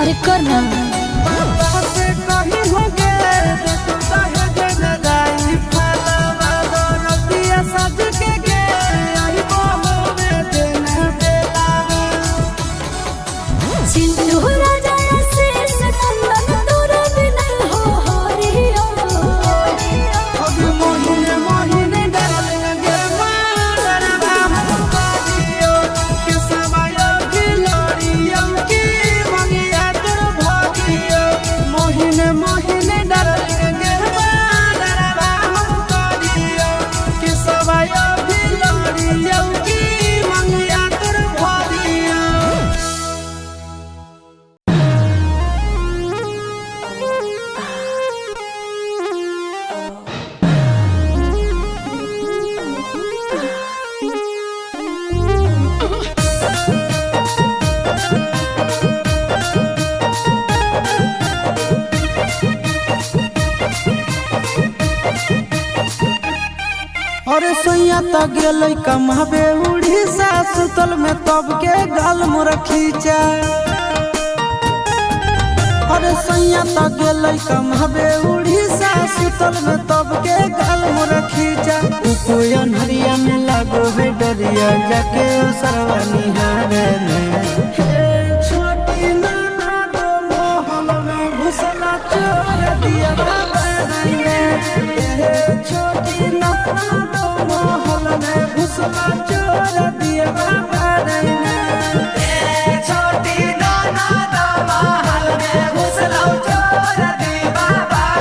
अरे करना अरे सैया त गेलै कमाबे उड़ीसा सुतल में तब के गाल मोर खींचा। अरे सैया त गेलै कमाबे उड़ीसा सुतल में तब के गाल मोर खींचा। कोई अनहरिया में लागो है डरिया जाके सरवा निहारे छोटी नाना दो मोहल में घुसला चोर दिया बाबा छोटी नाना घुसला चोर दिए बाबा छोटी नाना दो महल में घुसला चोर दिए बाबा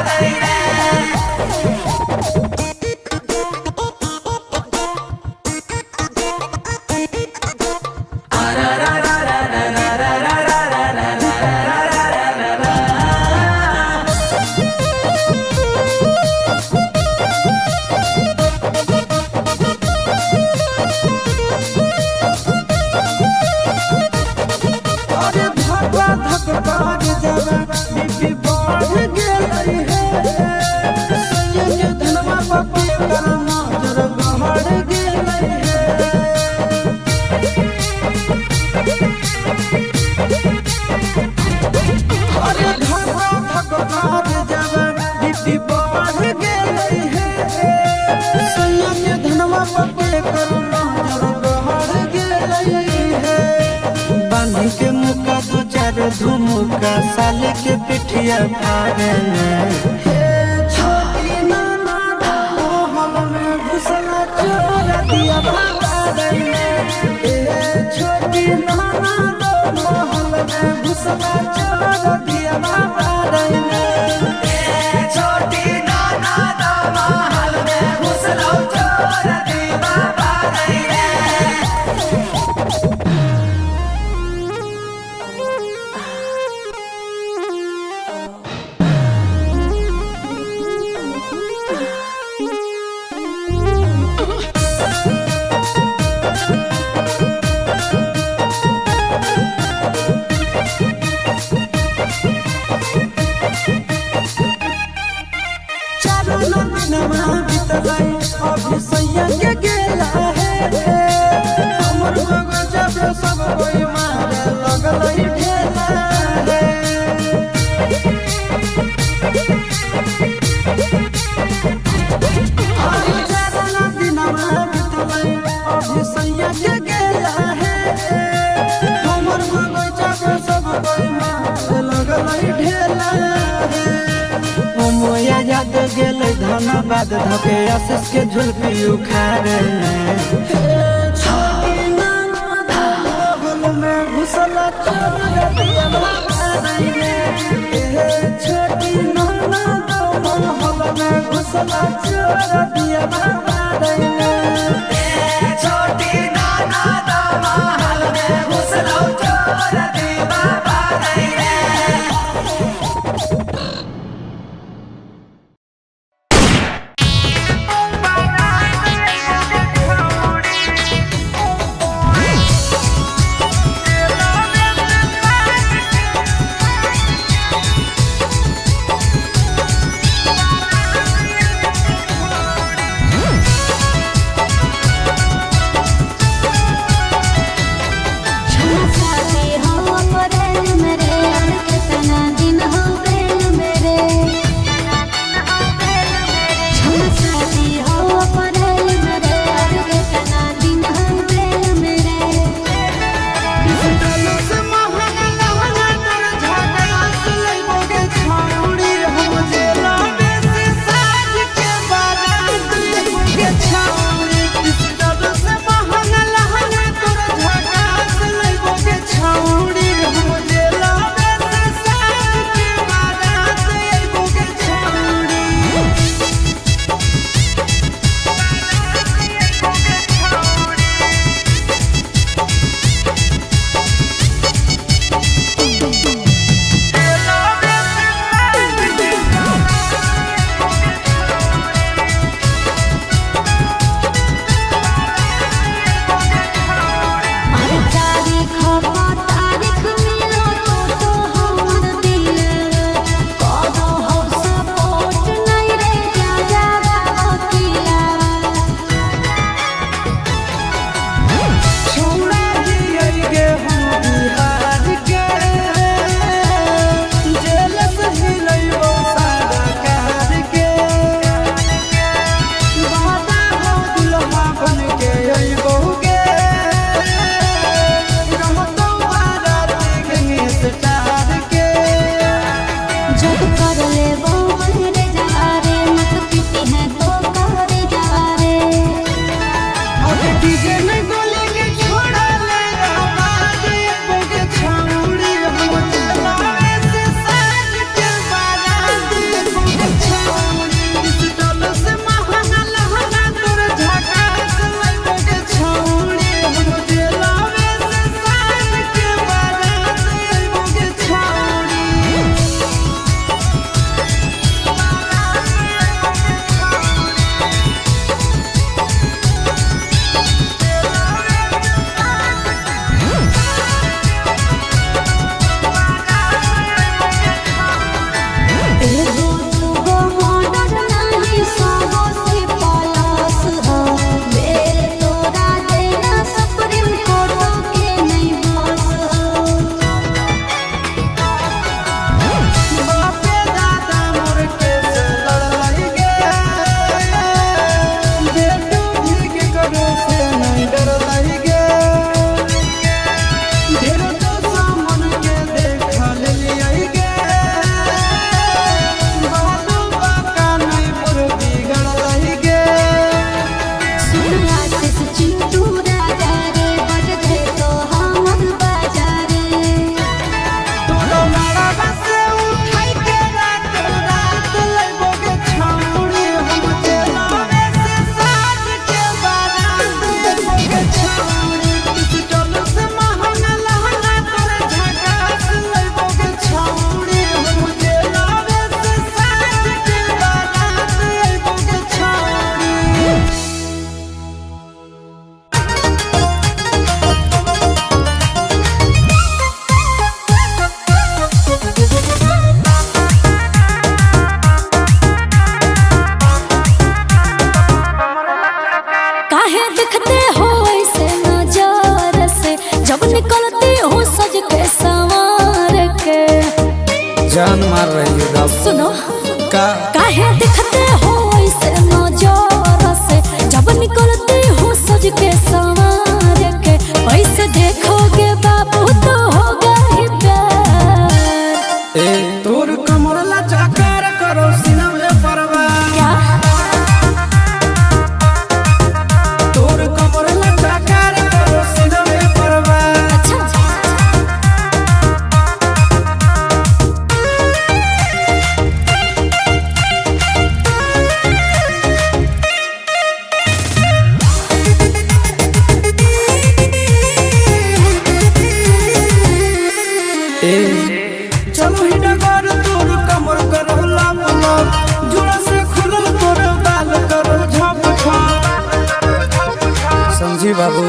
के मुका दो चार धुमुका साले के पिठिया फाड़े छोटी नाना मोहल में घुसला चोर दिया बाबा छोटी नाना मोहल में घुसला चोर दिया बाबा छोटी नाना मोहल में घुसला चोर दिया बाबा अभी सैया के गेला है हमर मगज जब सब कोई मारे लगल ढेला है अभी सैया के गेला है हमर मगज जब सब कोई मारे लगल ढेला है मोया याद गेले धनबाद धके आशीष के झुलपी उखाड़े छोटी नाना मोहल में घुसला चोर दिया बाबा छोटी नाना मोहल में घुसला चोर दिया बाबा छोटी नाना मोहल में घुसला चोर दिया बाबा सुनो का काहे दिखते हो ऐसे नजर से जब निकलती हो सज के संवार के ऐसे देखोगे बाबू तो होगा ही प्यार। ए तोर कमर लचकार करो सीना में परवार क्या तोर कमर लचकार करो सीना में परवार। अच्छा चलो ही डगर तोर कमर करो लाप लाप जुड़ा से खुलल तोर बाल करो झप झप समझी बाबू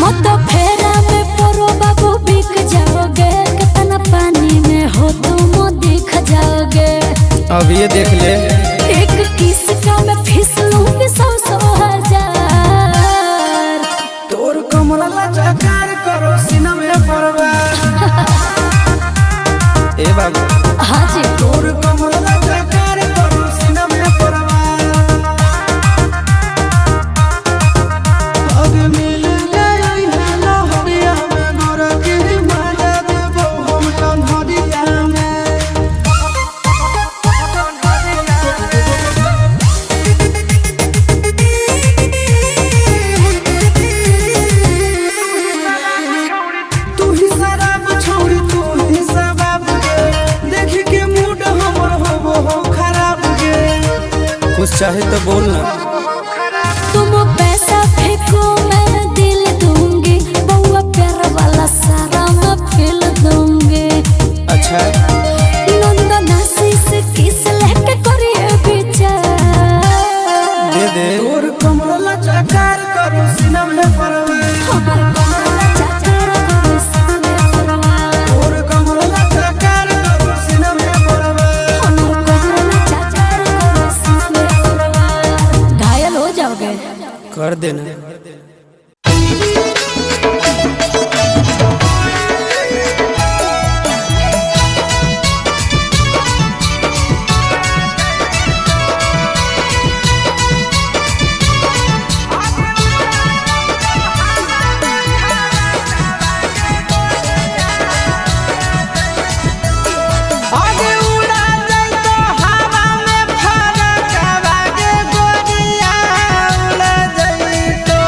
मत फेरा में परो बाबू बिक जाओगे कितना पानी में हो तुम दिख जाओगे। अब ये देख ले एक किस का मैं फिसलूंगी 100 हजार। तोर कमर लचकार करो सीना में परवार। ए बाबू हाँ जी तोर कमर लचकार करो सीना में परवार। अब मिल गई है लहरिया में गोर के माया देबो हम कन्हरिया में। तू ही शराब छोड़ी तू ही शराब गे देख के मूड हमर हो खराब गे। कुछ चाहे तो बोल ना तुम पैसा फेंको मैं दिल दूंगी बउआ प्यार वाला सारा मैं फिल दूंगी। अच्छा नंदनासी से किस लेके करिए विचार। दे दे तोर कमर लचकार करो सीना में परवार। हमार कमला चाचा करो सामने परवार। तोर कमर लचकार करो सीना में परवार। हमार कमला चाचा करो सामने परवार। घायल हो जाओगे कर देना आगे उड़ा जाई तो हवा में फरक आगे गोरिया उड़ा जाई तो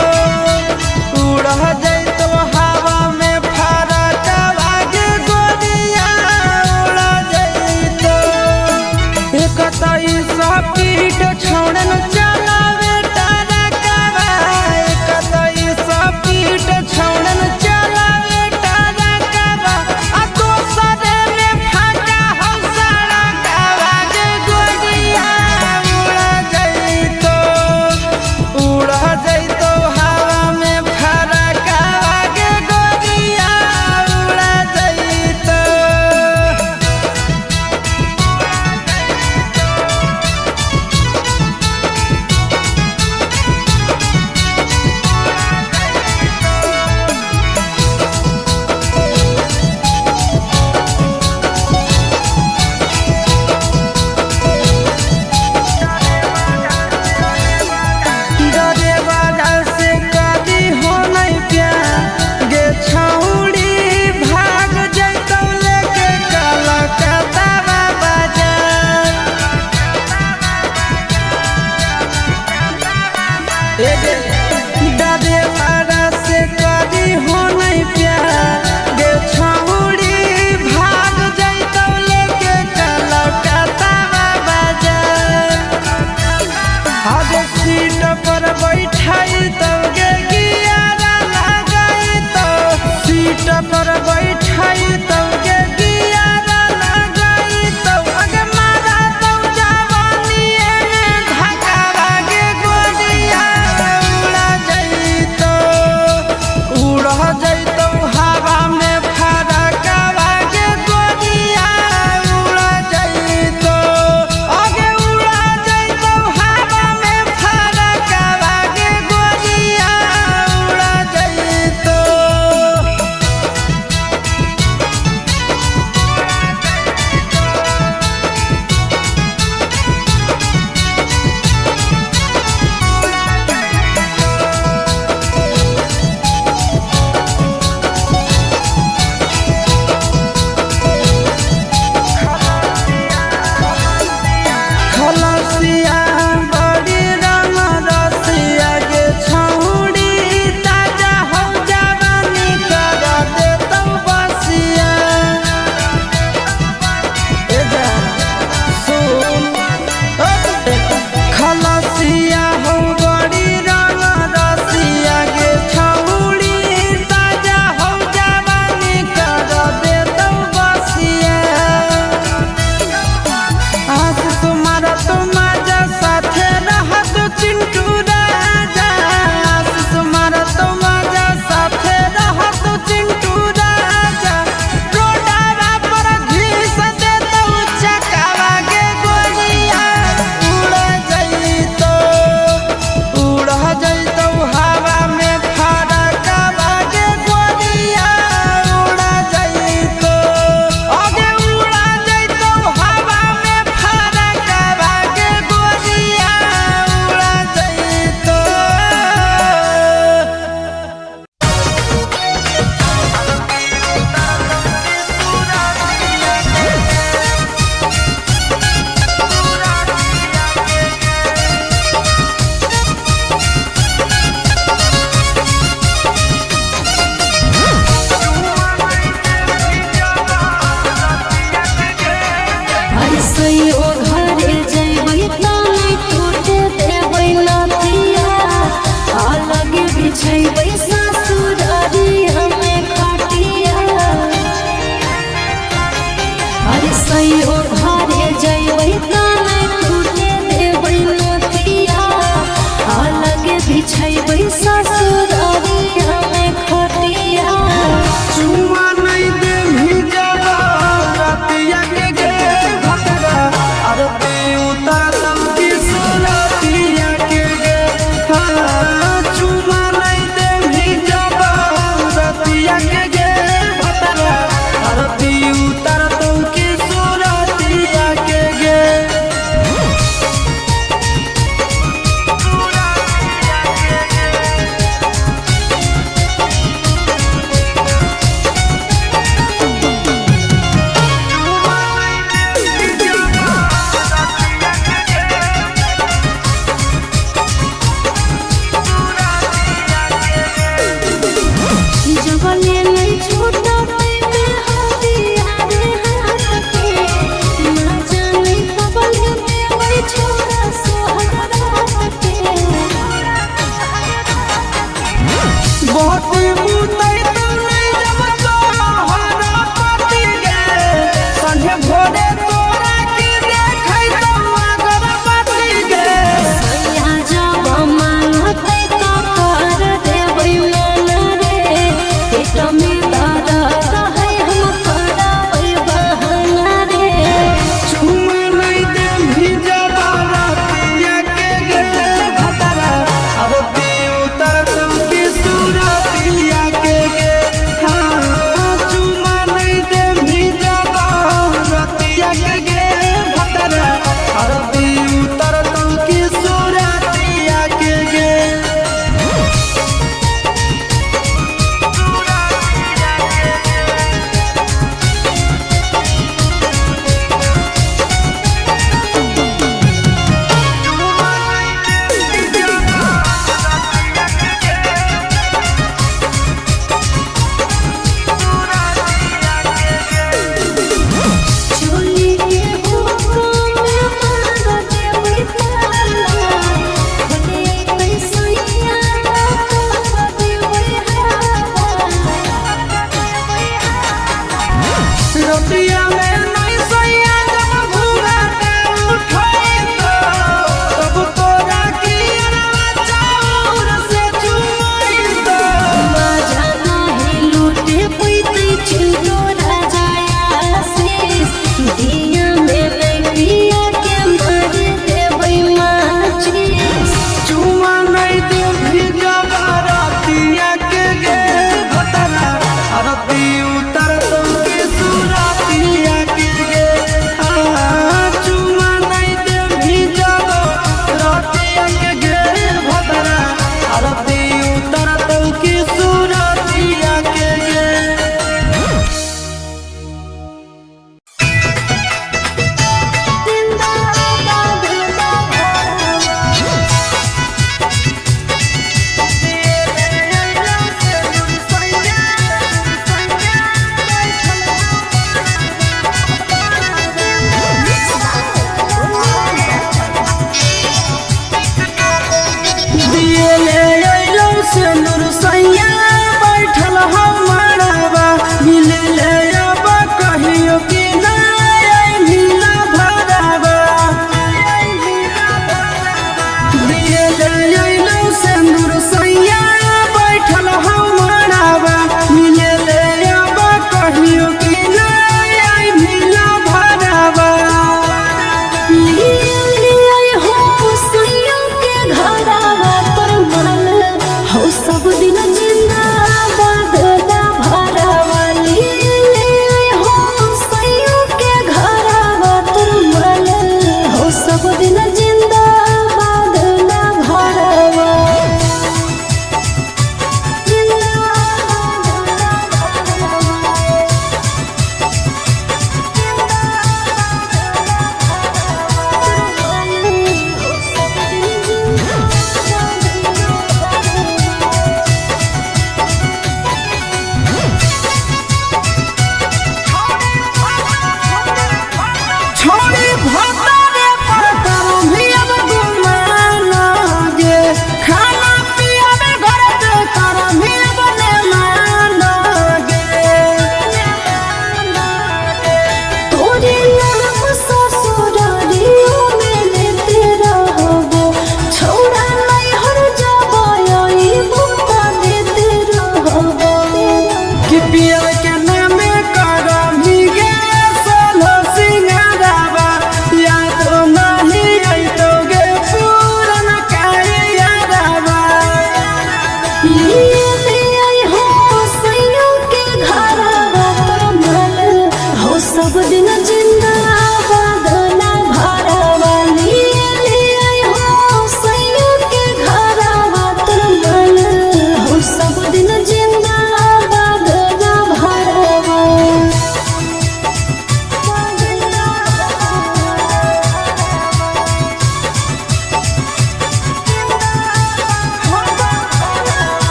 अरे सही हो घरे जइबै काने टूटे देबै नथिया अलग बिछैबै ससुररिया में खटिया चुमा नहीं दे भी जावा रातिया के गे भतरा आरती उतारम की सुरतिया के गे हाँ चुमा नहीं दे भी जावा रातिया के गे भतरा आरती उतारम की सुरतिया के गे।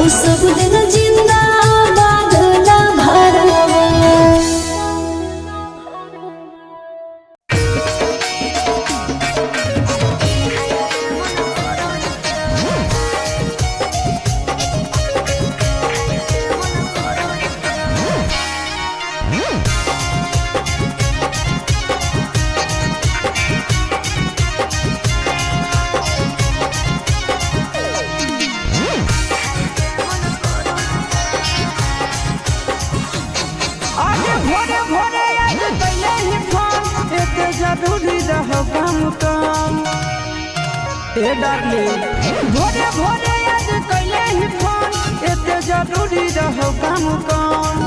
ओ सब दिन जिंदाबाद ला भरवा। जरूरी रहो काम काम ए डार्लिंग भोरे भोरे आज कैले ही फोन एते जरूरी रहो काम काम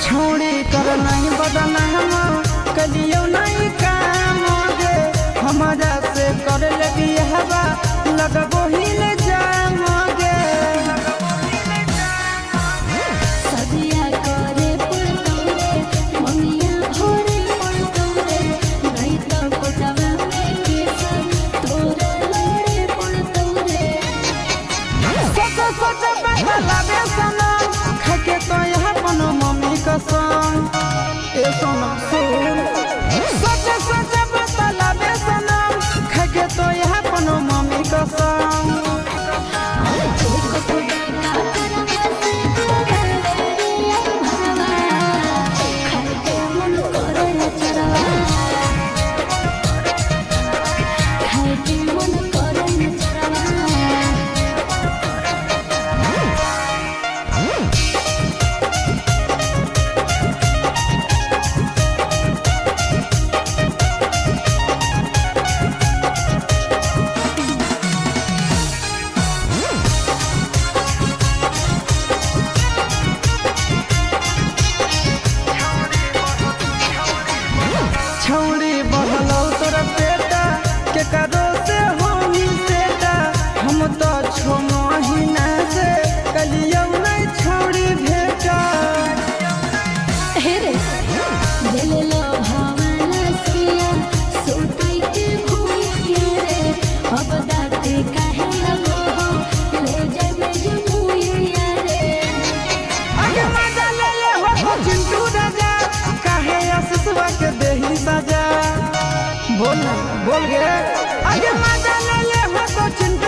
छोड़ी कर नहीं बदना हम कलियो नहीं काम गे हमारा से कर लगी हवा लगबो ही ले जाम गे सदिया करे पड़तौरे ममिया भोरे पड़तौरे नहीं तो कोटवा में केसर तोरे लड़े पड़तौरे। सोच बदलावे सनम खाके तो यहाँ पनो मम्मी कसम ए सोना सुन सोच बदलावे सनम खाके तो यहाँ पनो मम्मी कसम छौड़ी बहलो तोरा बेटा के करो से होनी सेटा हम तो छो महीना से कलियो नहीं छौड़ी भेटा हे रे दिल लो भावना सिया सोताई के भूलिया रे अब दाते काहे लगो हो ले जाबे जुमुइया रे आगे मजा ले हो चिंटू राजा काहे आसुसवा के देही सजा बोल गे आगे मजा ले हो तो चिंटू